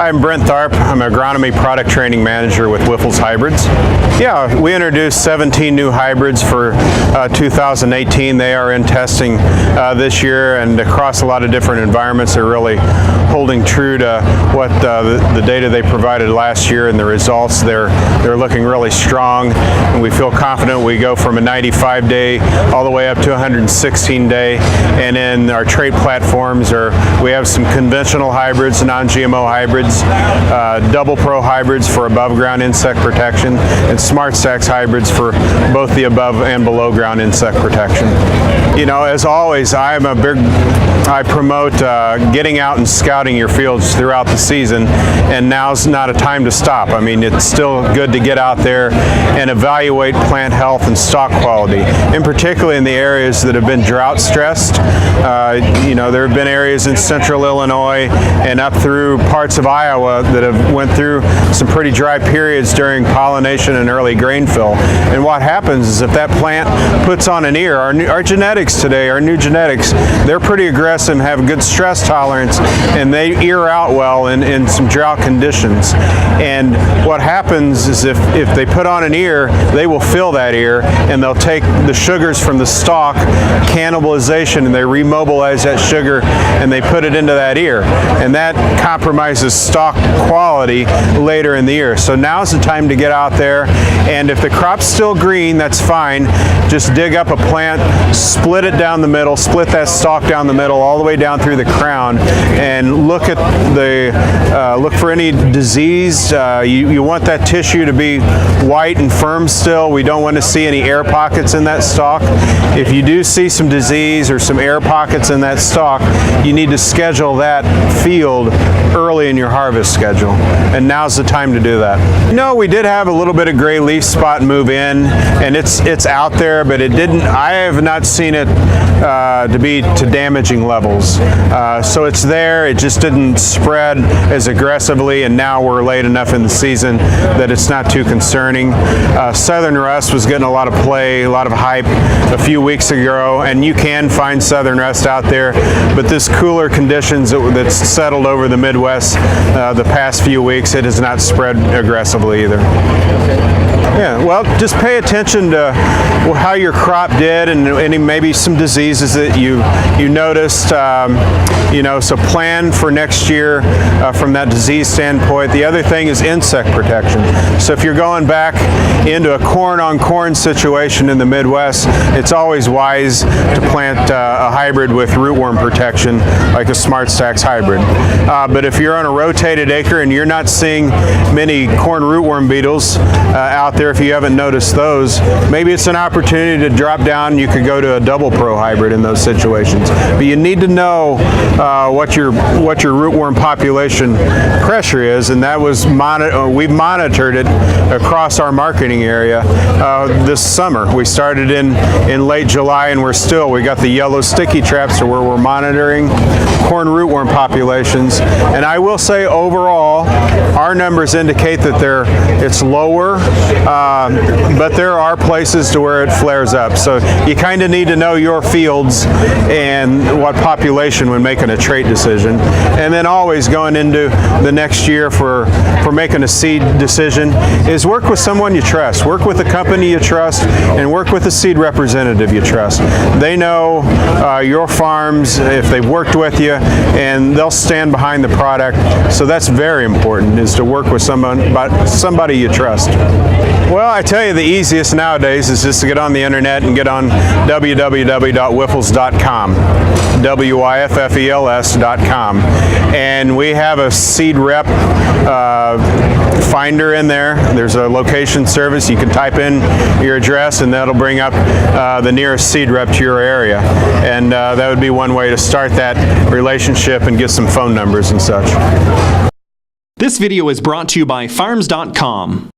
I'm Brent Tharp. I'm an agronomy product training manager with WYFFELS Hybrids. Yeah, we introduced 17 new hybrids for 2018. They are in testing this year, and across a lot of different environments. They're really holding true to what the data they provided last year, and the results they're looking really strong. And we feel confident we go from a 95-day all the way up to 116-day. And in our trait platforms, we have some conventional hybrids, non-GMO hybrids, double pro hybrids for above ground insect protection, and smart stacks hybrids for both the above and below ground insect protection. You know, as always, I promote getting out and scouting your fields throughout the season, and now's not a time to stop. I mean, it's still good to get out there and evaluate plant health and stock quality, and particularly in the areas that have been drought stressed. You know, there have been areas in central Illinois and up through parts of Iowa that have went through some pretty dry periods during pollination and early grain fill. And what happens is if that plant puts on an ear, our genetics today, our new genetics, they're pretty aggressive and have good stress tolerance, and they ear out well in some drought conditions. And what happens is if they put on an ear, they will fill that ear, and they'll take the sugars from the stalk, cannibalization, and they remobilize that sugar and they put it into that ear, and that compromises stalk quality later in the year. So now's the time to get out there, and if the crop's still green, that's fine. Just dig up a plant, split it down the middle, split that stalk down the middle all the way down through the crown, and look at look for any disease. You want that tissue to be white and firm still. We don't want to see any air pockets in that stalk. If you do see some disease or some air pockets in that stalk, you need to schedule that field early in your harvest schedule, and now's the time to do that. You know, we did have a little bit of gray leaf spot move in, and it's out there, but I have not seen it to be to damaging levels. So it's there, it just didn't spread as aggressively, and now we're late enough in the season that it's not too concerning. Southern rust was getting a lot of play, a lot of hype a few weeks ago, and you can find southern rust out there, but this cooler conditions that's settled over the Midwest the past few weeks, it has not spread aggressively either. Yeah, well, just pay attention to how your crop did and maybe some diseases that you noticed. You know, so plan for next year from that disease standpoint. The other thing is insect protection. So if you're going back into a corn-on-corn situation in the Midwest, it's always wise to plant a hybrid with rootworm protection, like a Smart Stacks hybrid. But if you're on a rotated acre and you're not seeing many corn rootworm beetles out there, if you haven't noticed those, maybe it's an opportunity to drop down. You could go to a double pro hybrid in those situations. But you need to know what your rootworm population pressure is, and that was we've monitored it across our marketing area this summer. We started in late July, and we got the yellow sticky traps where we're monitoring corn rootworm populations. And I will say overall, our numbers indicate that it's lower, but there are places to where it flares up. So you kind of need to know your fields and what population when making a trait decision. And then always going into the next year for making a seed decision is work with someone you trust. Work with a company you trust, and work with a seed representative you trust. They know your farms, if they've worked with you, and they'll stand behind the product. So that's very important, is to work with somebody you trust. Well, I tell you, the easiest nowadays is just to get on the internet and get on www.wyffels.com, WYFFELS.com, and we have a seed rep finder in there. There's a location service. You can type in your address, and that'll bring up the nearest seed rep to your area, and that would be one way to start that relationship and get some phone numbers and such. This video is brought to you by Farms.com.